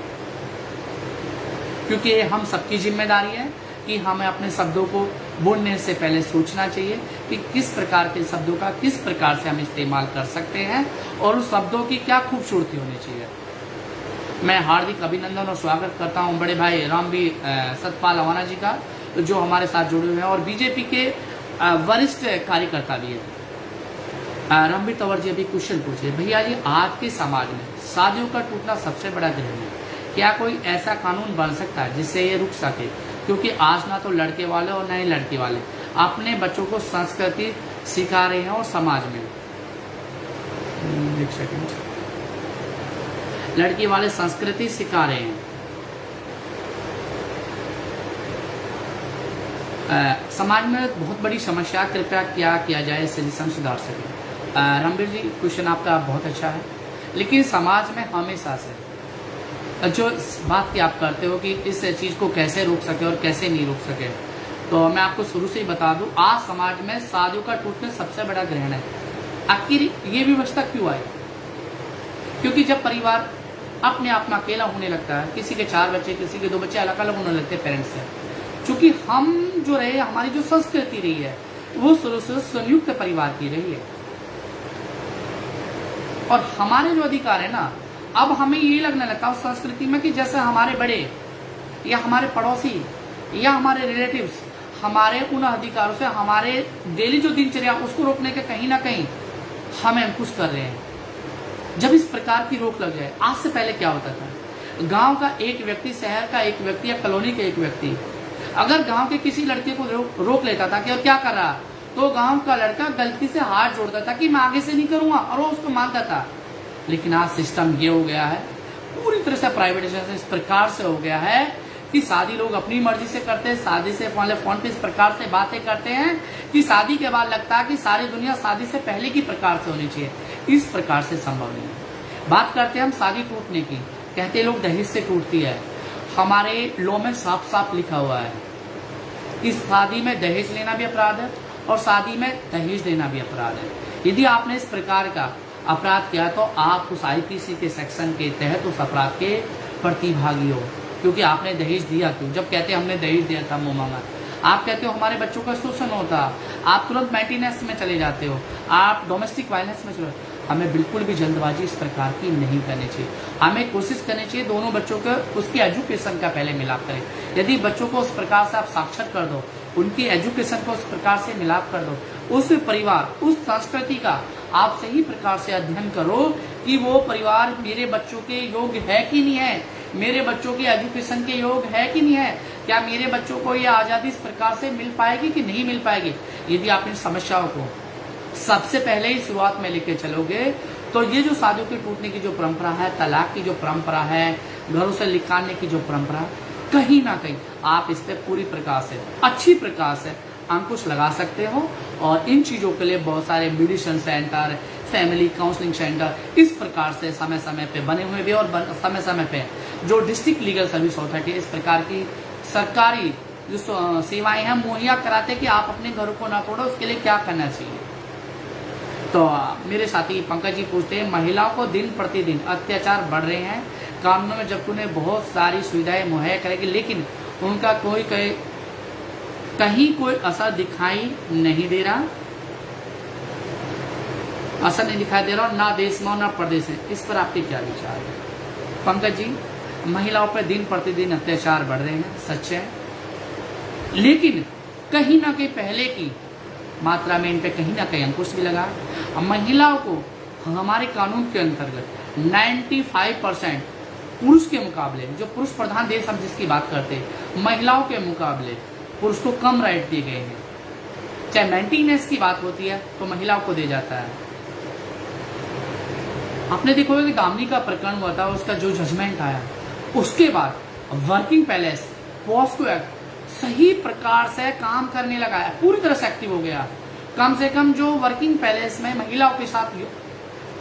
क्योंकि हम सबकी जिम्मेदारी है कि हमें अपने शब्दों को बोलने से पहले सोचना चाहिए कि किस प्रकार के शब्दों का किस प्रकार से हम इस्तेमाल कर सकते हैं और उस शब्दों की क्या खूबसूरती होनी चाहिए। मैं हार्दिक अभिनंदन और स्वागत करता हूं बड़े भाई रामवीर सतपाल अवाना जी का, जो हमारे साथ जुड़े हुए हैं और बीजेपी के वरिष्ठ कार्यकर्ता भी है। रामवीर तंवर जी अभी क्वेश्चन पूछे, भैया जी आज के समाज में शादियों का टूटना सबसे बड़ा ग्रहण है, क्या कोई ऐसा कानून बन सकता है जिससे ये रुक सके? क्योंकि आज ना तो लड़के वाले और ना ही लड़की वाले अपने बच्चों को संस्कृति सिखा रहे हैं और समाज में एक सेकंड लड़की वाले संस्कृति सिखा रहे हैं। समाज में बहुत बड़ी समस्या, कृपया क्या किया जाए इससे हम सुधार सकें? रणबीर जी क्वेश्चन आपका बहुत अच्छा है, लेकिन समाज में हमेशा से जो बात की आप करते हो कि इस चीज़ को कैसे रोक सके और कैसे नहीं रोक सके, तो मैं आपको शुरू से ही बता दूं, आज समाज में शादियों का टूटना सबसे बड़ा ग्रहण है। आखिर ये व्यवस्था क्यों आई? क्योंकि जब परिवार अपने आप में अकेला होने लगता है, किसी के 4 बच्चे, किसी के 2 बच्चे अलग अलग होने लगते हैं पेरेंट्स से, चूंकि हम जो रहे, हमारी जो संस्कृति रही है वो शुरू से संयुक्त परिवार की रही है, और हमारे जो अधिकार है ना, अब हमें ये लगने लगता है उस संस्कृति में कि जैसे हमारे बड़े या हमारे पड़ोसी या हमारे रिलेटिव्स हमारे उन अधिकारों से, हमारे डेली जो दिनचर्या उसको रोकने के कहीं ना कहीं हमें अंकुश कर रहे हैं। जब इस प्रकार की रोक लग जाए, आज से पहले क्या होता था, गांव का एक व्यक्ति, शहर का एक व्यक्ति या कॉलोनी का एक व्यक्ति अगर गांव के किसी लड़के को रोक लेता था कि और क्या कर रहा, तो गांव का लड़का गलती से हाथ जोड़ता था कि मैं आगे से नहीं करूंगा, और वो उसको मानता था। लेकिन आज सिस्टम ये हो गया है, पूरी तरह से प्राइवेटाइजेशन इस प्रकार से हो गया है कि शादी लोग अपनी मर्जी से करते हैं, शादी से फोन पे इस प्रकार से बातें करते हैं कि शादी के बाद लगता है कि सारी दुनिया शादी से पहले की प्रकार से होनी चाहिए। इस प्रकार से संभव नहीं है। बात करते हैं हम शादी टूटने की, कहते लोग दहेज से टूटती है। हमारे लॉ में साफ साफ लिखा हुआ है इस शादी में दहेज लेना भी अपराध है और शादी में दहेज देना भी अपराध है। यदि आपने इस प्रकार का अपराध किया तो आप उस आईपीसी के सेक्शन के तहत उस अपराध के प्रतिभागी हो, क्योंकि आपने दहेज दिया। क्यों? जब कहते हैं हमने दहेज दिया था मुंह मांगा, आप कहते हो हमारे बच्चों का शोषण होता, आप तुरंत मेंटेनेंस में चले जाते हो, आप डोमेस्टिक वायलेंस में चले। हमें बिल्कुल भी जल्दबाजी इस प्रकार की नहीं करनी चाहिए। हमें कोशिश करनी चाहिए दोनों बच्चों को उसकी एजुकेशन का पहले मिलाप करें। यदि बच्चों को उस प्रकार से आप साक्षर कर दो, उनकी एजुकेशन को उस प्रकार से मिलाप कर दो, उस परिवार उस संस्कृति का आप सही प्रकार से अध्ययन करो कि वो परिवार मेरे बच्चों के योग्य है कि नहीं है, मेरे बच्चों की एजुकेशन के योग्य है कि नहीं है, क्या मेरे बच्चों को ये आज़ादी इस प्रकार से मिल पाएगी कि नहीं मिल पाएगी। यदि आप इन समस्याओं को सबसे पहले ही शुरुआत में लेके चलोगे तो ये जो शादियों के टूटने की जो परंपरा है, तलाक की जो परंपरा है, घरों से निकालने की जो परंपरा, कहीं ना कहीं आप इस पे पूरी प्रकार से अच्छी प्रकार से अंकुश लगा सकते हो। और इन चीज़ों के लिए बहुत सारे medicine centre, family counselling centre इस प्रकार से समय समय पे बने हुए भी, और समय समय पे जो डिस्ट्रिक्ट लीगल सर्विस अथॉरिटी इस प्रकार की सरकारी जो सेवाएं हैं मुहैया कराते कि आप अपने घरों को ना तोड़ो, उसके लिए क्या करना चाहिए। तो मेरे साथी पंकज जी पूछते हैं, महिलाओं को दिन प्रतिदिन अत्याचार बढ़ रहे हैं, कानूनों में जबकि उन्हें बहुत सारी सुविधाएं मुहैया करेगी लेकिन उनका कहीं कोई असर दिखाई नहीं दे रहा, असर नहीं दिखाई दे रहा, ना देश में ना प्रदेश में। इस पर आपके क्या विचार है? पंकज जी, महिलाओं पर दिन प्रतिदिन अत्याचार बढ़ रहे हैं, सच है, लेकिन कहीं ना कहीं पहले की मात्रा में इन पे कहीं ना कहीं अंकुश भी लगा। महिलाओं को हमारे कानून के अंतर्गत 95% पुरुष के मुकाबले, जो पुरुष प्रधान देश हम जिसकी बात करते हैं, महिलाओं के मुकाबले पुरुष को कम राइट दिए गए हैं। चाहे मेंटेनेंस की बात होती है तो महिलाओं को दिया जाता है। आपने देखा होगा कि दामिनी का प्रकरण हुआ था, उसका जो जजमेंट आया उसके बाद वर्किंग पैलेस पॉस्को एक्ट सही प्रकार से काम करने लगा है, पूरी तरह से एक्टिव हो गया। कम से कम जो वर्किंग पैलेस में महिलाओं के साथ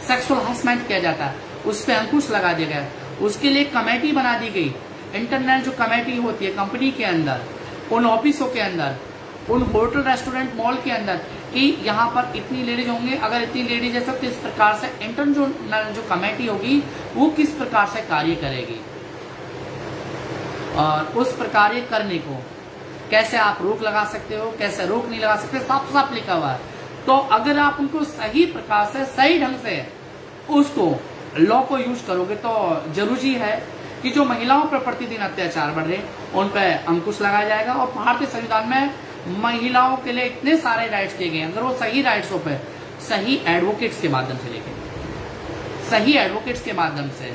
सेक्सुअल हरासमेंट किया जाता है उस पर अंकुश लगा दिया गया। उसके लिए कमेटी बना दी गई, इंटरनल जो कमेटी होती है कंपनी के अंदर, उन ऑफिसों के अंदर, उन होटल रेस्टोरेंट मॉल के अंदर, कि यहाँ पर इतनी लेडीज होंगे, अगर इतनी लेडीज है सब तो इस प्रकार से इंटरनल जो कमेटी होगी वो किस प्रकार से कार्य करेगी और उस प्रकार करने को कैसे आप रोक लगा सकते हो, कैसे रोक नहीं लगा सकते, साफ साफ लिखा हुआ है। तो अगर आप उनको सही प्रकार से सही ढंग से उसको लॉ को यूज करोगे तो जरूरी है कि जो महिलाओं पर प्रतिदिन अत्याचार बढ़ रहे उन पर अंकुश लगाया जाएगा। और भारतीय संविधान में महिलाओं के लिए इतने सारे राइट्स दिए गए, अगर वो सही राइट्सों पर सही एडवोकेट्स के माध्यम से लेके सही एडवोकेट्स के माध्यम से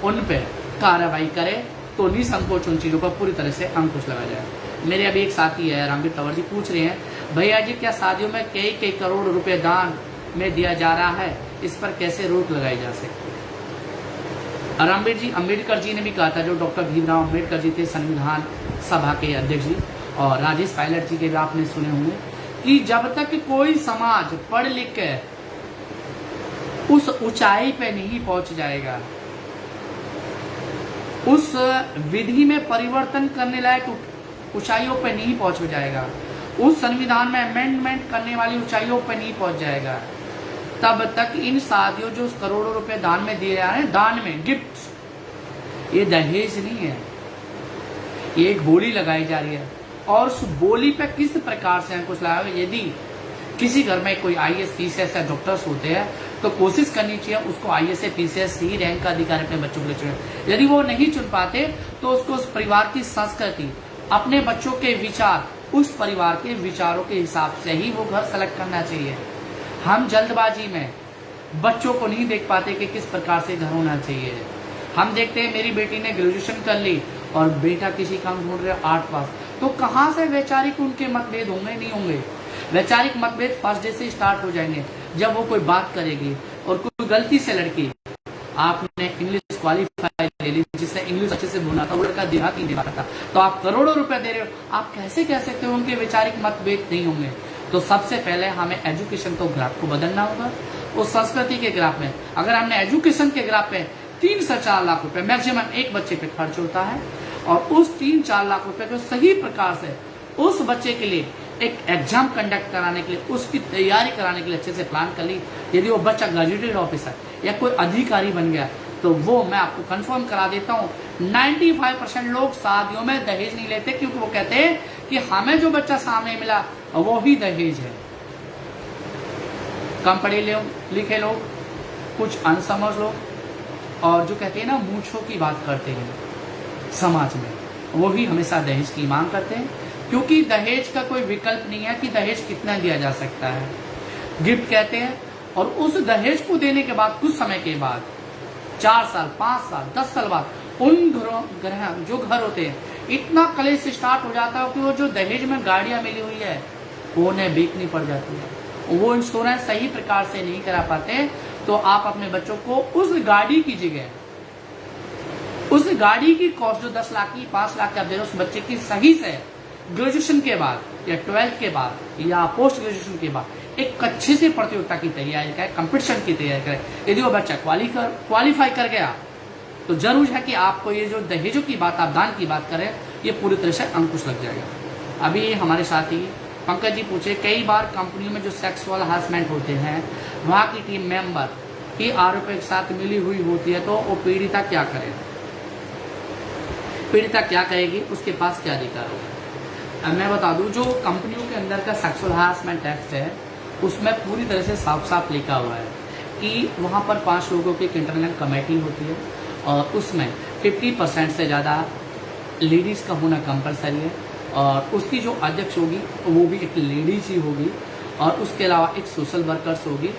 उन पर कार्रवाई करे तो निसंकोच उन चीजों पर पूरी तरह से अंकुश लगा जाए। मेरे अभी एक साथी है रामवीर तंवर जी, पूछ रहे हैं, भैया जी क्या शादियों में कई करोड़ रुपए दान में दिया जा रहा है, इस पर कैसे रोक लगाई जा सकती है। रामवीर जी, अम्बेडकर जी ने भी कहा था, जो डॉक्टर भीमराव अम्बेडकर जी थे संविधान सभा के अध्यक्ष जी, और राजेश पायलट जी के भी आपने सुने होंगे, कि जब तक कोई समाज पढ़ लिख के उस ऊंचाई पे नहीं पहुंच जाएगा, उस विधि में परिवर्तन करने लायक ऊंचाइयों पे नहीं पहुंच जाएगा, उस संविधान में अमेंडमेंट करने वाली ऊंचाइयों पे नहीं पहुंच जाएगा, तब तक इन शादियों जो करोड़ों रुपए दान में दिए जा रहे हैं, दान में गिफ्ट, ये दहेज नहीं है, ये एक बोली लगाई जा रही है। और उस बोली पे किस प्रकार से अंकुश लगाया। यदि किसी घर में कोई IAS PCS या डॉक्टर्स होते हैं तो कोशिश करनी चाहिए उसको IAS PCS ही रैंक का अधिकारी अपने बच्चों के लिए चुने। यदि वो नहीं चुन पाते तो उसको उस परिवार की संस्कृति, अपने बच्चों के विचार, उस परिवार के विचारों के हिसाब से ही वो घर सेलेक्ट करना चाहिए। हम जल्दबाजी में बच्चों को नहीं देख पाते कि किस प्रकार से घर होना चाहिए। हम देखते हैं मेरी बेटी ने ग्रेजुएशन कर ली और बेटा किसी काम ढूंढ रहे 8 पास, तो कहाँ से वैचारिक उनके मतभेद होंगे? नहीं होंगे। वैचारिक मतभेद फर्स्ट डे से स्टार्ट हो जाएंगे, जब वो कोई बात करेगी और कोई गलती से लड़की, आपने इंग्लिश क्वालिफाई ले ली, जिसने इंग्लिश अच्छे से बोला था, वो लड़का देहाती नहीं पाता, तो आप करोड़ों रुपए दे रहे हो, आप कैसे कह सकते हो उनके वैचारिक मतभेद नहीं होंगे? तो सबसे पहले हमें एजुकेशन को ग्राफ को बदलना होगा, उस संस्कृति के ग्राफ में अगर हमने एजुकेशन के ग्राफ पे 3 से 4 लाख रुपए मैक्सिमम एक बच्चे पे खर्च होता है, और उस 3-4 लाख रुपए को सही प्रकार से उस बच्चे के लिए एक एग्जाम कंडक्ट कराने के लिए, उसकी तैयारी कराने के लिए अच्छे से प्लान कर ली, यदि वो बच्चा ग्रेजुएटेड ऑफिसर या कोई अधिकारी बन गया, तो वो मैं आपको कंफर्म करा देता हूँ 95% लोग शादियों में दहेज नहीं लेते, क्योंकि वो कहते हैं कि हमें जो बच्चा सामने मिला वो ही दहेज है। कम पढ़े लिखे लोग, कुछ अनसमझ लोग, और जो कहते हैं ना मूंछों की बात करते हैं समाज में, वो ही हमेशा दहेज की मांग करते हैं, क्योंकि दहेज का कोई विकल्प नहीं है कि दहेज कितना दिया जा सकता है। गिफ्ट कहते हैं, और उस दहेज को देने के बाद कुछ समय के बाद 4 साल 5 साल 10 साल बाद उन जो घर होते हैं इतना कलेश स्टार्ट हो जाता है कि वो जो दहेज में गाड़ियां मिली हुई है वो उन्हें बेचनी पड़ जाती है, वो इंश्योरेंस सही प्रकार से नहीं करा पाते, तो आप अपने बच्चों को उस गाड़ी की जगह उस गाड़ी की कॉस्ट जो 10 लाख की 5 लाख की आप दे रहे हो, उस बच्चे की सही से ग्रेजुएशन के बाद या 12th के बाद या पोस्ट ग्रेजुएशन के बाद एक अच्छे से प्रतियोगिता की तैयारी करे, कंपटीशन की तैयारी करे। यदि वो बच्चा क्वालिफाई कर गया तो जरूर है कि आपको ये जो दहेजों की बात, आप दान की बात करें, ये पूरी तरह से अंकुश लग जाएगा। अभी हमारे साथी पंकज जी पूछे, कई बार कंपनियों में जो सेक्सुअल हरासमेंट होते हैं, वहाँ की टीम मेंबर की आरोपी के साथ मिली हुई होती है, तो वो पीड़िता क्या करे, पीड़िता क्या कहेगी, उसके पास क्या अधिकार होगा। मैं बता दूं, जो कंपनियों के अंदर का सेक्सुअल हरासमेंट एक्ट है उसमें पूरी तरह से साफ साफ लिखा हुआ है कि वहाँ पर 5 लोगों की एक इंटरनल कमेटी होती है, और उसमें 50% से ज़्यादा लेडीज़ का होना कंपलसरी है, और उसकी जो अध्यक्ष होगी वो भी एक लेडीज ही होगी, और उसके अलावा एक सोशल वर्कर्स होगी,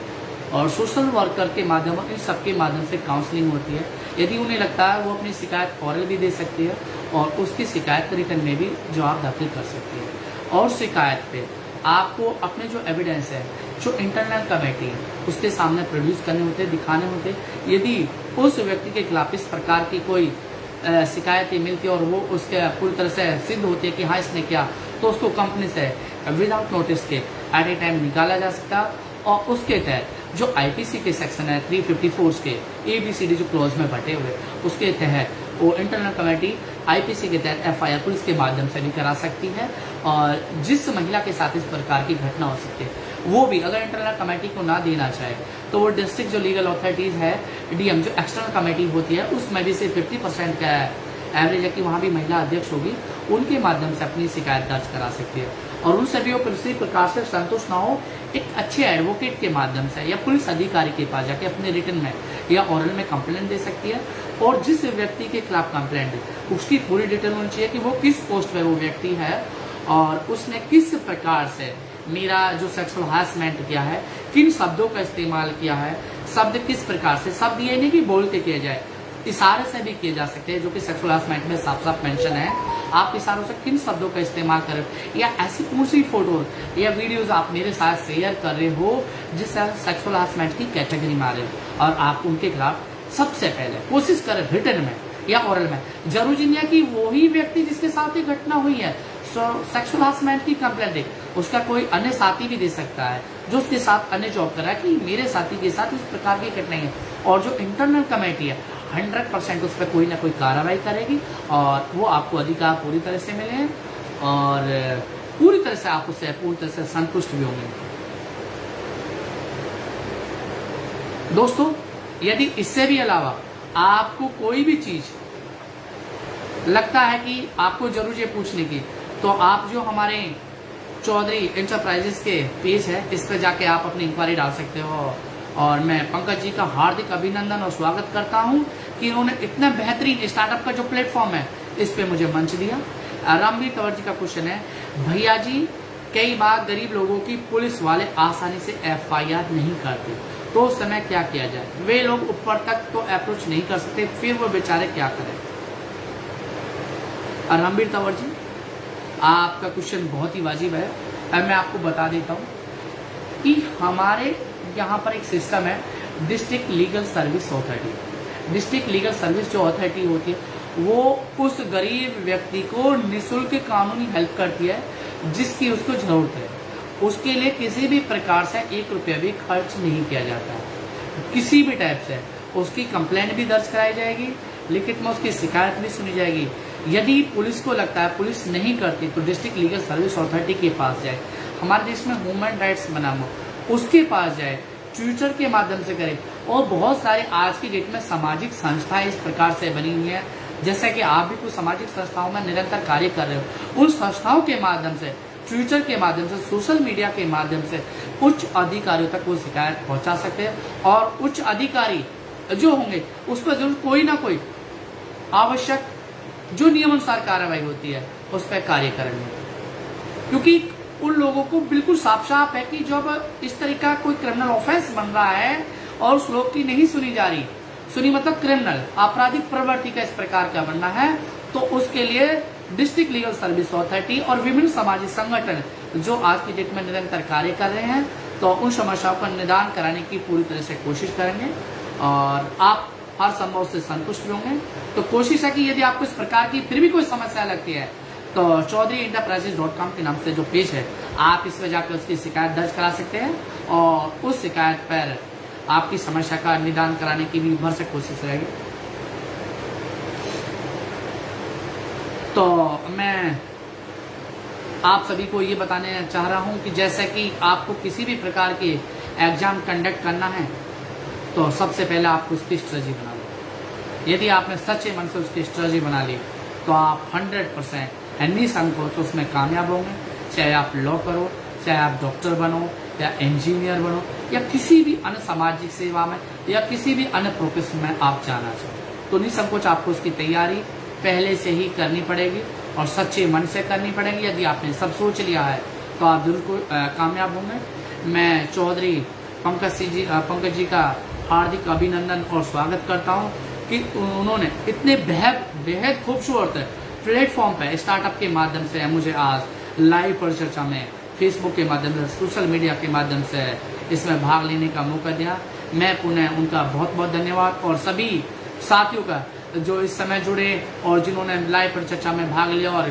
और सोशल वर्कर के माध्यम इन सबके माध्यम से काउंसलिंग होती है। यदि उन्हें लगता है वो अपनी शिकायत ऑरल भी दे सकती है, और उसकी शिकायत रिटर्न में भी जवाब दाखिल कर सकती है। और शिकायत पे आपको अपने जो एविडेंस है, जो इंटरनल कमेटी है, उसके सामने प्रोड्यूस करने होते, दिखाने होते। यदि उस व्यक्ति के खिलाफ इस प्रकार की कोई शिकायतें मिलती है और वो उसके पूरी तरह से सिद्ध होती है कि हाँ इसने किया, तो उसको कंपनी से विदाउट नोटिस के एट ए टाइम निकाला जा सकता, और उसके तहत जो आईपीसी के सेक्शन है 354 के ABCD जो क्लॉज में बटे हुए, उसके तहत वो इंटरनल कमेटी आईपीसी के तहत FIR पुलिस के माध्यम से भी करा सकती है। और जिस महिला के साथ इस प्रकार की घटना हो सकती है, वो भी अगर इंटरनल कमेटी को ना देना चाहे, तो वो डिस्ट्रिक्ट जो लीगल अथॉरिटीज़ है, DM जो एक्सटर्नल कमेटी होती है, उसमें भी सिर्फ 50% का एवरेज है कि वहाँ भी महिला अध्यक्ष होगी, उनके माध्यम से अपनी शिकायत दर्ज करा सकती है। और उनसे भी वो किसी प्रकार से संतुष्ट ना हो, एक अच्छे एडवोकेट के माध्यम से या पुलिस अधिकारी के पास जाके अपने रिटन में या ऑरल में कंप्लेंट दे सकती है। और जिस व्यक्ति के खिलाफ कंप्लेंट है उसकी पूरी डिटेल होनी चाहिए कि वो किस पोस्ट पे वो व्यक्ति है, और उसने किस प्रकार से मेरा जो सेक्सुअल हरासमेंट किया है, किन शब्दों का इस्तेमाल किया है, शब्द किस प्रकार से, शब्द ये नहीं कि बोल के किया जाए, इशारे से भी किए जा सकते हैं, जो कि सेक्सुअल हरासमेंट में साफ साफ मेंशन है। आप इशारों से किन शब्दों का इस्तेमाल करें, या ऐसी कौन सी फोटो या वीडियोस आप मेरे साथ शेयर कर रहे हो जिससे सेक्सुअल हरासमेंट की कैटेगरी में आ रहे हो, और आप उनके खिलाफ सबसे पहले कोशिश करें रिटन में या ओरल में। जरूरी नहीं है कि वही व्यक्ति जिसके साथ ये घटना हुई है सेक्सुअल हरासमेंट की कंप्लेंट दे, उसका कोई अन्य साथी भी दे सकता है जो उसके साथ अन्य जॉब कर रहा है कि मेरे साथी के साथ इस प्रकार की घटना है। और जो इंटरनल कमेटी है 100% उस पर कोई ना कोई कार्रवाई करेगी, और वो आपको अधिकार पूरी तरह से मिले हैं, और पूरी तरह से आप उससे पूरी तरह से संतुष्ट भी होंगे। दोस्तों, यदि इससे भी अलावा आपको कोई भी चीज लगता है कि आपको जरूर ये पूछने की, तो आप जो हमारे चौधरी इंटरप्राइजेस के पेज है, इस पर जाके आप अपनी इंक्वायरी डाल सकते हो। और मैं पंकज जी का हार्दिक अभिनंदन और स्वागत करता हूं कि उन्होंने इतना बेहतरीन स्टार्टअप का जो प्लेटफॉर्म है, इस पे मुझे मंच दिया। रामवीर तंवर जी का क्वेश्चन है, भैया जी कई बार गरीब लोगों की पुलिस वाले आसानी से FIR नहीं करते, तो उस समय क्या किया जाए? वे लोग ऊपर तक तो अप्रोच नहीं कर सकते, फिर वो बेचारे क्या करें? रामवीर तंवर जी, आपका क्वेश्चन बहुत ही वाजिब है। अब मैं आपको बता देता हूँ कि हमारे यहाँ पर एक सिस्टम है, district legal service authority. District legal service जो अथॉरिटी होती है, वो उस गरीब व्यक्ति को निःशुल्क कानूनी हेल्प करती है जिसकी उसको जरूरत है। उसके लिए किसी भी प्रकार से 1 रुपया भी खर्च नहीं किया जाता है, किसी भी टाइप से। उसकी कंप्लेंट भी दर्ज कराई जाएगी, लिखित में उसकी शिकायत भी सुनी जाएगी। यदि पुलिस को लगता है पुलिस नहीं करती तो डिस्ट्रिक्ट लीगल सर्विस अथॉरिटी के पास जाए, हमारे देश में ह्यूमन राइट्स बना हुआ उसके पास जाए, ट्विटर के माध्यम से करे। और बहुत सारे आज की डेट में सामाजिक संस्थाएं इस प्रकार से बनी हुई हैं, जैसे कि आप भी कुछ सामाजिक संस्थाओं में निरंतर कार्य कर रहे हो। उन संस्थाओं के माध्यम से, ट्विटर के माध्यम से, सोशल मीडिया के माध्यम से उच्च अधिकारियों तक वो शिकायत पहुंचा सकते हैं और उच्च अधिकारी जो होंगे उस पर जरूर कोई ना कोई आवश्यक जो नियमानुसार कार्रवाई होती है उस पर कार्य करेंगे। क्योंकि उन लोगों को बिल्कुल साफ साफ है कि जब इस तरह का कोई क्रिमिनल ऑफेंस बन रहा है और उस लोग की नहीं सुनी जा रही, सुनी मतलब क्रिमिनल आपराधिक प्रवृत्ति का इस प्रकार का बनना है, तो उसके लिए डिस्ट्रिक्ट लीगल सर्विस अथॉरिटी और विभिन्न सामाजिक संगठन जो आज की डेट में निरंतर कार्य कर रहे हैं, तो उन समस्याओं का निदान कराने की पूरी तरह से कोशिश करेंगे और आप हर संभव से संतुष्ट होंगे। तो कोशिश है कि यदि आपको इस प्रकार की फिर भी कोई समस्या लगती है तो chaudhryinterprises.com के नाम से जो पेज है, आप इस पर जाकर उसकी शिकायत दर्ज करा सकते हैं और उस शिकायत पर आपकी समस्या का निदान कराने की भी भरसक कोशिश रहेगी। तो मैं आप सभी को ये बताने चाह रहा हूँ कि जैसे कि आपको किसी भी प्रकार के एग्जाम कंडक्ट करना है तो सबसे पहले आपको उसकी स्ट्रेटजी बना लो। यदि आपने सच्चे मन से उसकी स्ट्रेटजी बना ली तो आप 100% निसंकोच उसमें कामयाब होंगे। चाहे आप लॉ करो, चाहे आप डॉक्टर बनो या इंजीनियर बनो या किसी भी अन्य सामाजिक सेवा में या किसी भी अन्य प्रोफेशन में आप जाना चाहो, तो निसंकोच आपको उसकी तैयारी पहले से ही करनी पड़ेगी और सच्चे मन से करनी पड़ेगी। यदि आपने सब सोच लिया है तो आप जरूर कामयाब होंगे। मैं चौधरी पंकज जी का हार्दिक अभिनंदन और स्वागत करता हूं कि उन्होंने इतने बेहद खूबसूरत प्लेटफॉर्म पे स्टार्टअप के माध्यम से मुझे आज लाइव परिचर्चा में फेसबुक के माध्यम से, सोशल मीडिया के माध्यम से इसमें भाग लेने का मौका दिया। मैं पुनः उनका बहुत बहुत धन्यवाद और सभी साथियों का जो इस समय जुड़े और जिन्होंने लाइव परिचर्चा में भाग लिया और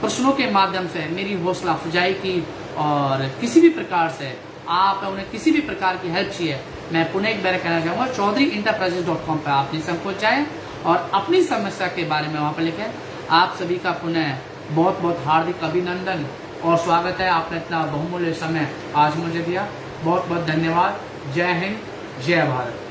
प्रश्नों के माध्यम से मेरी हौसला अफजाई की और किसी भी प्रकार से आप उन्हें किसी भी प्रकार की हेल्प चाहिए, मैं पुनः एक बार कहना चाहूँगा chaudhryinterprises.com पर आप निसंकोच जाएं और अपनी समस्या के बारे में वहाँ पर लिखें। आप सभी का पुनः बहुत बहुत हार्दिक अभिनंदन और स्वागत है। आपने इतना बहुमूल्य समय आज मुझे दिया, बहुत बहुत धन्यवाद। जय हिंद, जय भारत।